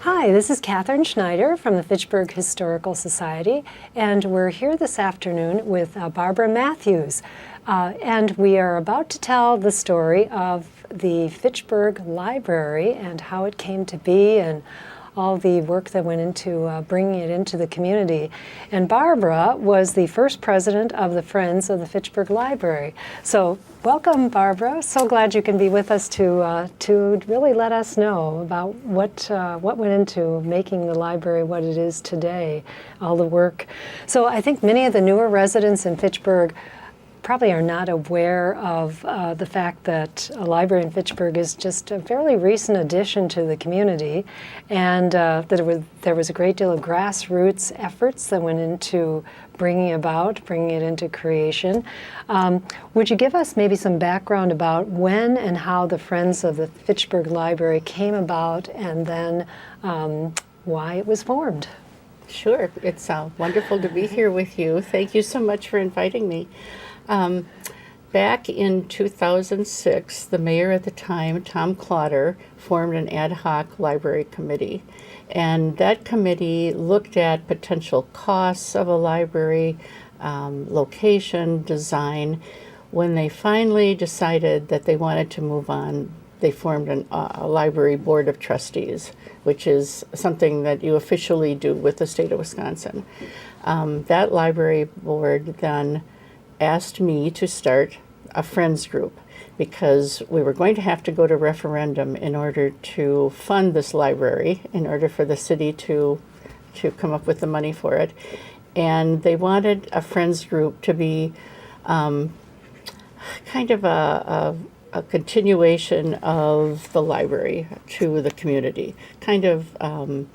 Hi, this is Catherine Schneider from the Fitchburg Historical Society, and we're here this afternoon with Barbara Matthews. And we are about to tell the story of the Fitchburg Library and how it came to be and all the work that went into bringing it into the community. And Barbara was the first president of the Friends of the Fitchburg Library. So welcome, Barbara. So glad you can be with us to really let us know about what went into making the library what it is today, all the work. So I think many of the newer residents in Fitchburg probably are not aware of the fact that a library in Fitchburg is just a fairly recent addition to the community, and that there was a great deal of grassroots efforts that went into bringing it into creation. Would you give us maybe some background about when and how the Friends of the Fitchburg Library came about, and then why it was formed? Sure. It's wonderful to be here with you. Thank you so much for inviting me. Back in 2006, the mayor at the time, Tom Clotter, formed an ad hoc library committee. And that committee looked at potential costs of a library, location, design. When they finally decided that they wanted to move on, they formed a library board of trustees, which is something that you officially do with the state of Wisconsin. That library board then asked me to start a friends group because we were going to have to go to referendum in order to fund this library, in order for the city to come up with the money for it. And they wanted a friends group to be kind of a continuation of the library to the community, kind of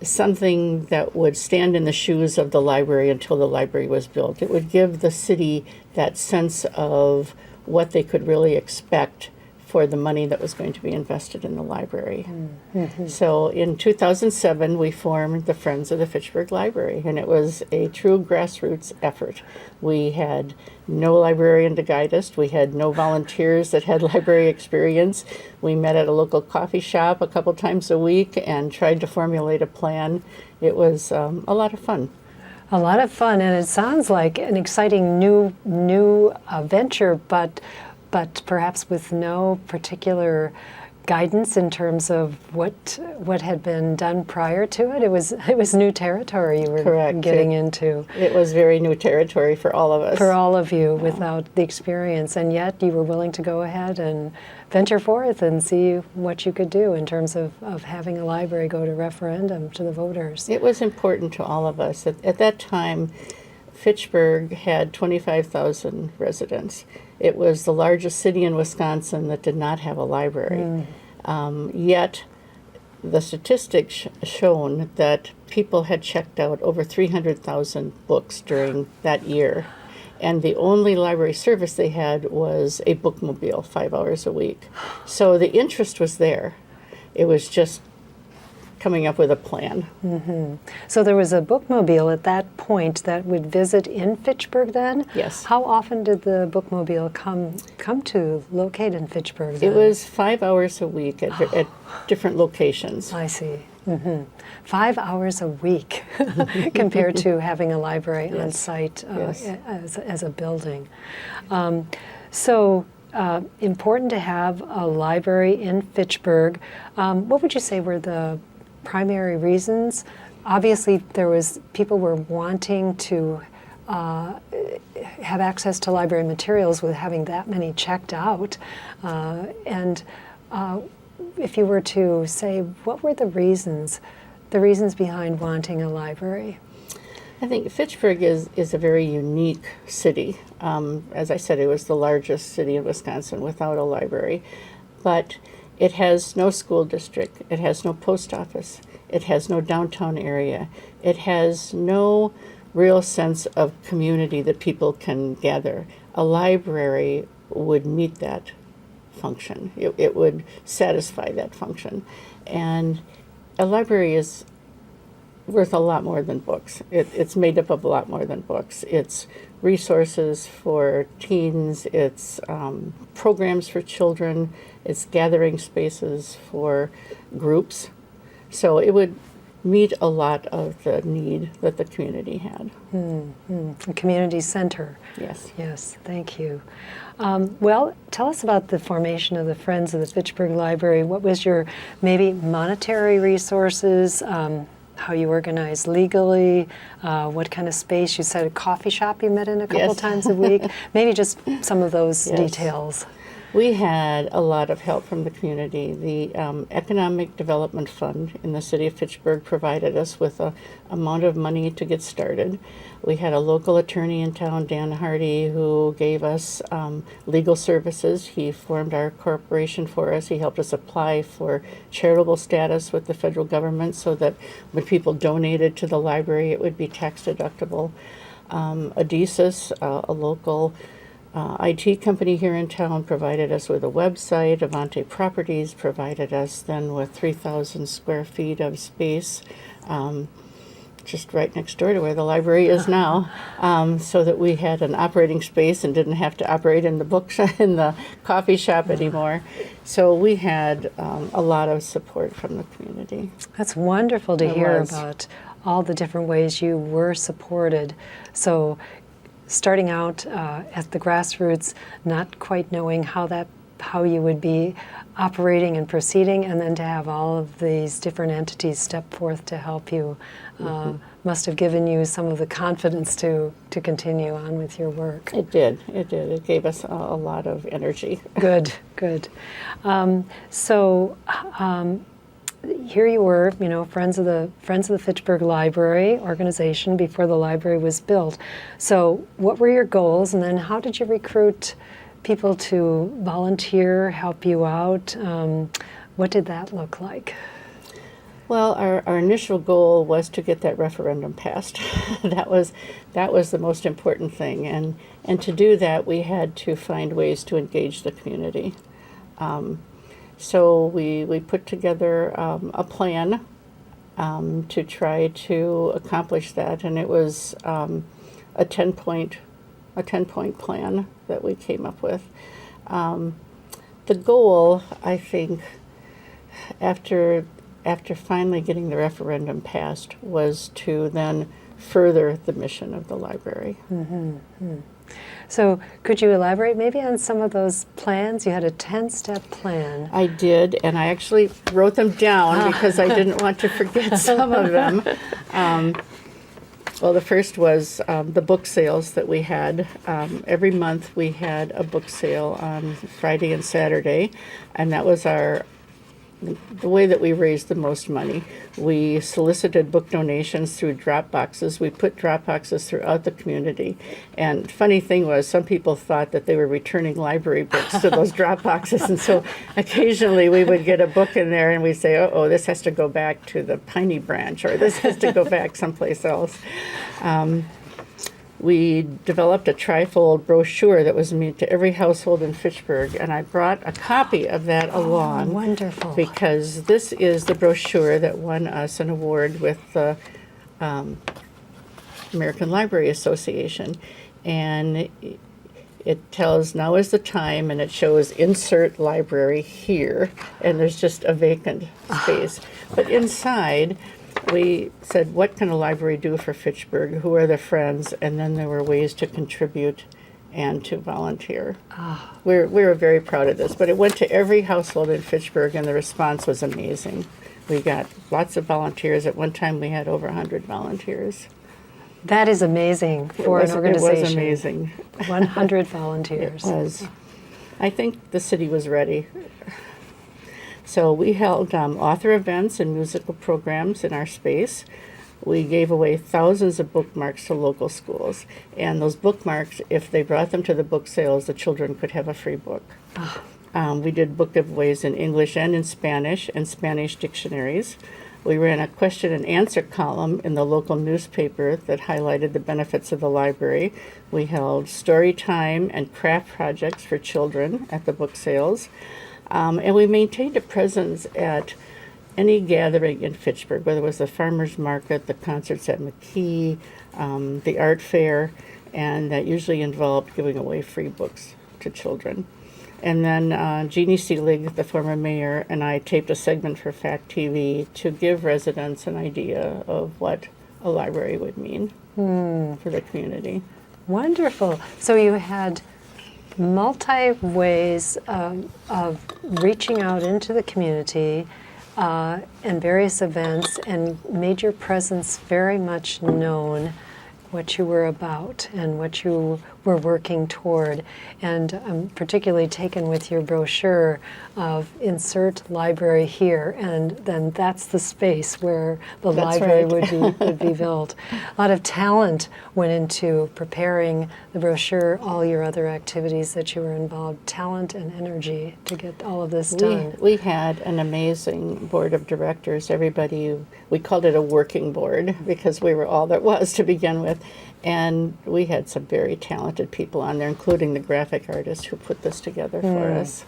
something that would stand in the shoes of the library until the library was built. It would give the city that sense of what they could really expect for the money that was going to be invested in the library. Mm-hmm. So in 2007, we formed the Friends of the Fitchburg Library, and it was a true grassroots effort. We had no librarian to guide us. We had no volunteers that had library experience. We met at a local coffee shop a couple times a week and tried to formulate a plan. It was a lot of fun. A lot of fun, and it sounds like an exciting new venture, but perhaps with no particular guidance in terms of what had been done prior to it. It was new territory you were Correct. Getting into. It was very new territory for all of us. For all of you, without the experience, and yet you were willing to go ahead and venture forth and see what you could do in terms of having a library go to referendum to the voters. It was important to all of us. At that time, Fitchburg had 25,000 residents. It was the largest city in Wisconsin that did not have a library. Yet, the statistics shown that people had checked out over 300,000 books during that year. And the only library service they had was a bookmobile 5 hours a week. So the interest was there. It was just coming up with a plan. Mm-hmm. So there was a bookmobile at that point that would visit in Fitchburg then? Yes. How often did the bookmobile come to locate in Fitchburg then? It was 5 hours a week at different locations. I see. Mm-hmm. 5 hours a week compared to having a library on site as a building. Important to have a library in Fitchburg. What would you say were the primary reasons? Obviously, people were wanting to have access to library materials with having that many checked out. If you were to say, what were the reasons behind wanting a library? I think Fitchburg is a very unique city. As I said, it was the largest city in Wisconsin without a library. But it has no school district. It has no post office. It has no downtown area. It has no real sense of community that people can gather. A library would meet that function. It would satisfy that function. And a library is worth a lot more than books. It's made up of a lot more than books. It's resources for teens, it's programs for children, it's gathering spaces for groups. So it would meet a lot of the need that the community had. A community center. Yes. Yes, thank you. Well, tell us about the formation of the Friends of the Fitchburg Library. What was your maybe monetary resources, how you organized legally, what kind of space? You said a coffee shop you met in a couple Yes. times a week. Maybe just some of those Yes. details. We had a lot of help from the community. The Economic Development Fund in the city of Fitchburg provided us with a amount of money to get started. We had a local attorney in town, Dan Hardy, who gave us legal services. He formed our corporation for us. He helped us apply for charitable status with the federal government so that when people donated to the library, it would be tax deductible. Adesys, a local IT company here in town, provided us with a website. Avante Properties provided us then with 3,000 square feet of space, just right next door to where the library is now, so that we had an operating space and didn't have to operate in the bookshop, in the coffee shop anymore. So we had a lot of support from the community. That's wonderful to It hear was. about all the different ways you were supported. So starting out at the grassroots, not quite knowing how you would be operating and proceeding, and then to have all of these different entities step forth to help you must have given you some of the confidence to continue on with your work. It did. It did. It gave us a lot of energy. Good, good. So here you were, Friends of the Fitchburg Library organization before the library was built. So what were your goals, and then how did you recruit people to volunteer, help you out? What did that look like? Well, our initial goal was to get that referendum passed. that was the most important thing, and to do that, we had to find ways to engage the community. So we put together a plan to try to accomplish that, and it was a 10-point plan that we came up with. The goal, I think, after finally getting the referendum passed, was to then further the mission of the library. So could you elaborate maybe on some of those plans? You had a 10-step plan. I did, and I actually wrote them down because I didn't want to forget some of them. Well, the first was the book sales that we had. Every month we had a book sale on Friday and Saturday, and that was the way that we raised the most money. We solicited book donations through drop boxes. We put drop boxes throughout the community. And funny thing was, some people thought that they were returning library books to those drop boxes. And so occasionally we would get a book in there and we'd say, oh, this has to go back to the Piney branch, or this has to go back someplace else. We developed a trifold brochure that was made to every household in Fitchburg, and I brought a copy of that along. Wonderful. Because this is the brochure that won us an award with the American Library Association. And it tells, now is the time, and it shows insert library here, and there's just a vacant space. But inside, we said, what can a library do for Fitchburg? Who are the friends? And then there were ways to contribute and to volunteer. We were very proud of this, but it went to every household in Fitchburg, and the response was amazing. We got lots of volunteers. At one time, we had over 100 volunteers. That is amazing for an organization. It was amazing. 100 volunteers. It was. I think the city was ready. So we held author events and musical programs in our space. We gave away thousands of bookmarks to local schools. And those bookmarks, if they brought them to the book sales, the children could have a free book. We did book giveaways in English and in Spanish, and Spanish dictionaries. We ran a question and answer column in the local newspaper that highlighted the benefits of the library. We held story time and craft projects for children at the book sales. And we maintained a presence at any gathering in Fitchburg, whether it was the farmers market, the concerts at McKee, the art fair, and that usually involved giving away free books to children. And then Jeannie Seelig, the former mayor, and I taped a segment for Fact TV to give residents an idea of what a library would mean for the community. Wonderful. So you had multi ways of reaching out into the community and various events, and made your presence very much known, what you were about and what you were working toward. And I'm particularly taken with your brochure of insert library here, and then that's the space where the That's library right. would be built. A lot of talent went into preparing the brochure, all your other activities that you were involved, talent and energy to get all of this done. We had an amazing board of directors. Everybody, we called it a working board because we were all there was to begin with. And we had some very talented people on there, including the graphic artist who put this together for us.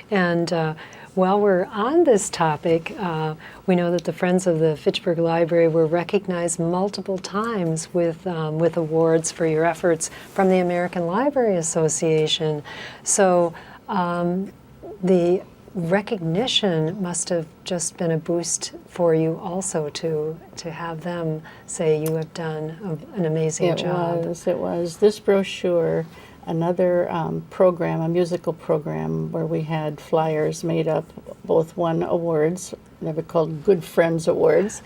And while we're on this topic, we know that the Friends of the Fitchburg Library were recognized multiple times with awards for your efforts from the American Library Association. So the recognition must have just been a boost for you also to have them say you have done an amazing job. It was. This brochure, another program, a musical program where we had flyers made up, both won awards. They were called Good Friends Awards.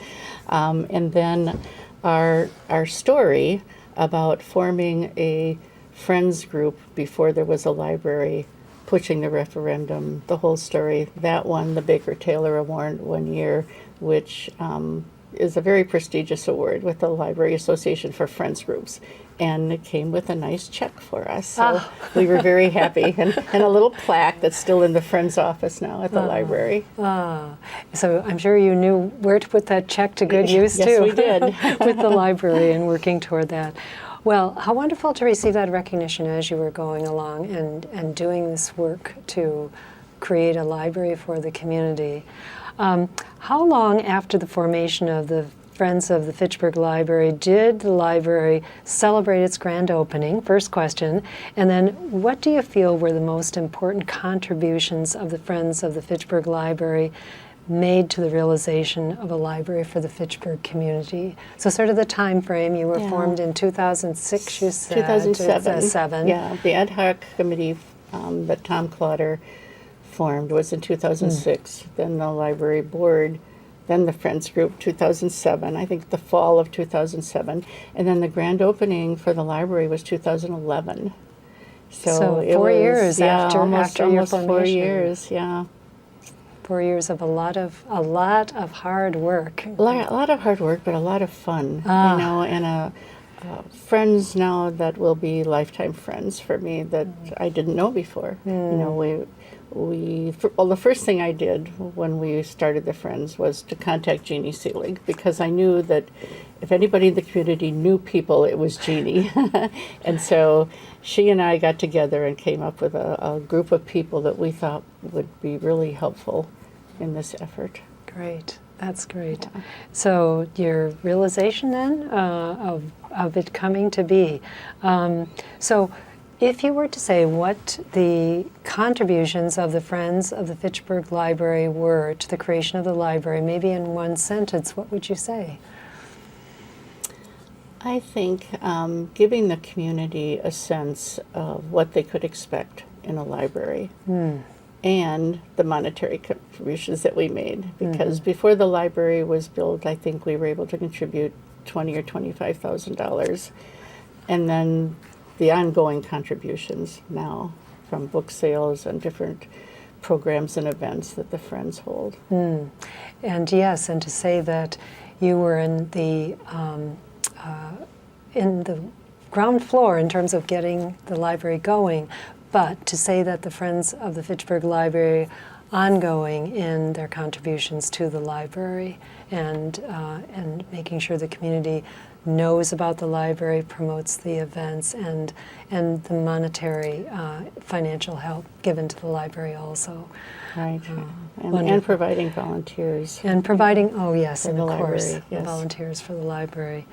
And then our story about forming a friends group before there was a library, pushing the referendum, the whole story, that won the Baker Taylor Award one year, which is a very prestigious award with the Library Association for Friends Groups. And it came with a nice check for us. So we were very happy. And a little plaque that's still in the Friends office now at the library. So I'm sure you knew where to put that check to good use, Yes, too. we did. With the library and working toward that. Well, how wonderful to receive that recognition as you were going along and doing this work to create a library for the community. How long after the formation of the Friends of the Fitchburg Library did the library celebrate its grand opening? First question. And then what do you feel were the most important contributions of the Friends of the Fitchburg Library made to the realization of a library for the Fitchburg community? So sort of the time frame, you were formed in 2006, you said. 2007. Yeah, the ad hoc committee that Tom Clotter formed was in 2006. Then the library board, then the Friends group, 2007, I think the fall of 2007. And then the grand opening for the library was 2011. So it 4 was, years after your almost formation. 4 years, yeah. 4 years of a lot of hard work. A lot of hard work, but a lot of fun, you know, and friends now that will be lifetime friends for me that I didn't know before. You know, the first thing I did when we started the Friends was to contact Jeannie Seelig, because I knew that if anybody in the community knew people, it was Jeannie. And so she and I got together and came up with a group of people that we thought would be really helpful in this effort. Great. That's great. Yeah. So your realization then of it coming to be. So if you were to say what the contributions of the Friends of the Fitchburg Library were to the creation of the library, maybe in one sentence, what would you say? I think giving the community a sense of what they could expect in a library. And the monetary contributions that we made, because before the library was built, I think we were able to contribute $20,000 or $25,000, and then the ongoing contributions now from book sales and different programs and events that the Friends hold. And yes, and to say that you were in the ground floor in terms of getting the library going. But to say that the Friends of the Fitchburg Library ongoing in their contributions to the library and making sure the community knows about the library, promotes the events, and the monetary financial help given to the library also. Right. And providing volunteers. And providing, oh yes, for and the of course, library, yes. volunteers for the library.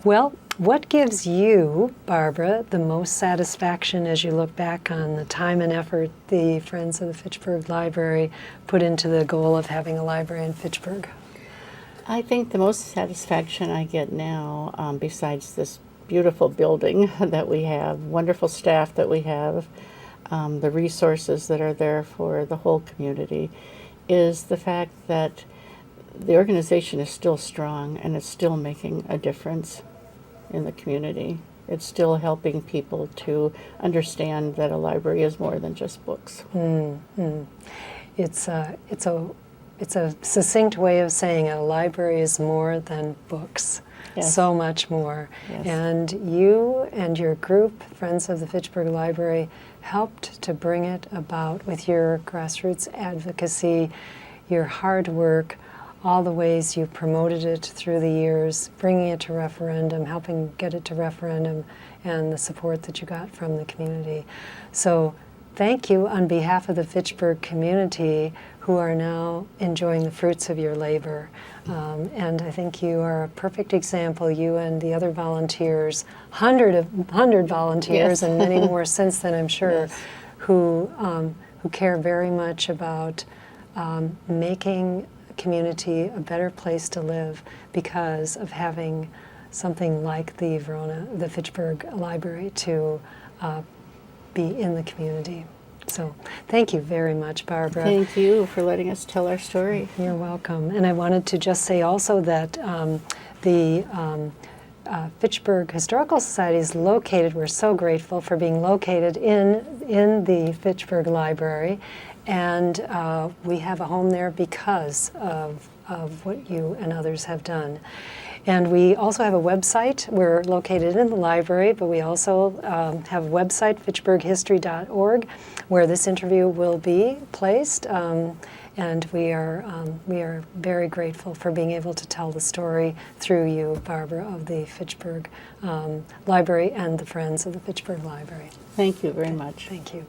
Well, What gives you, Barbara, the most satisfaction as you look back on the time and effort the Friends of the Fitchburg Library put into the goal of having a library in Fitchburg? I think the most satisfaction I get now, besides this beautiful building that we have, wonderful staff that we have, the resources that are there for the whole community, is the fact that the organization is still strong and it's still making a difference in the community. It's still helping people to understand that a library is more than just books. It's a succinct way of saying a library is more than books. Yes. So much more. Yes. And you and your group, Friends of the Fitchburg Library, helped to bring it about with your grassroots advocacy, your hard work, all the ways you promoted it through the years, bringing it to referendum, helping get it to referendum, and the support that you got from the community. So thank you on behalf of the Fitchburg community who are now enjoying the fruits of your labor. And I think you are a perfect example, you and the other volunteers, 100 volunteers, Yes. and many more since then, I'm sure, Yes. who care very much about making community a better place to live because of having something like the Fitchburg Library to be in the community. So thank you very much, Barbara. Thank you for letting us tell our story. You're welcome. And I wanted to just say also that the Fitchburg Historical Society is located, we're so grateful for being located in the Fitchburg Library. And we have a home there because of what you and others have done. And we also have a website. We're located in the library, but we also have a website, fitchburghistory.org, where this interview will be placed. And we are very grateful for being able to tell the story through you, Barbara, of the Fitchburg Library and the Friends of the Fitchburg Library. Thank you very much. Thank you.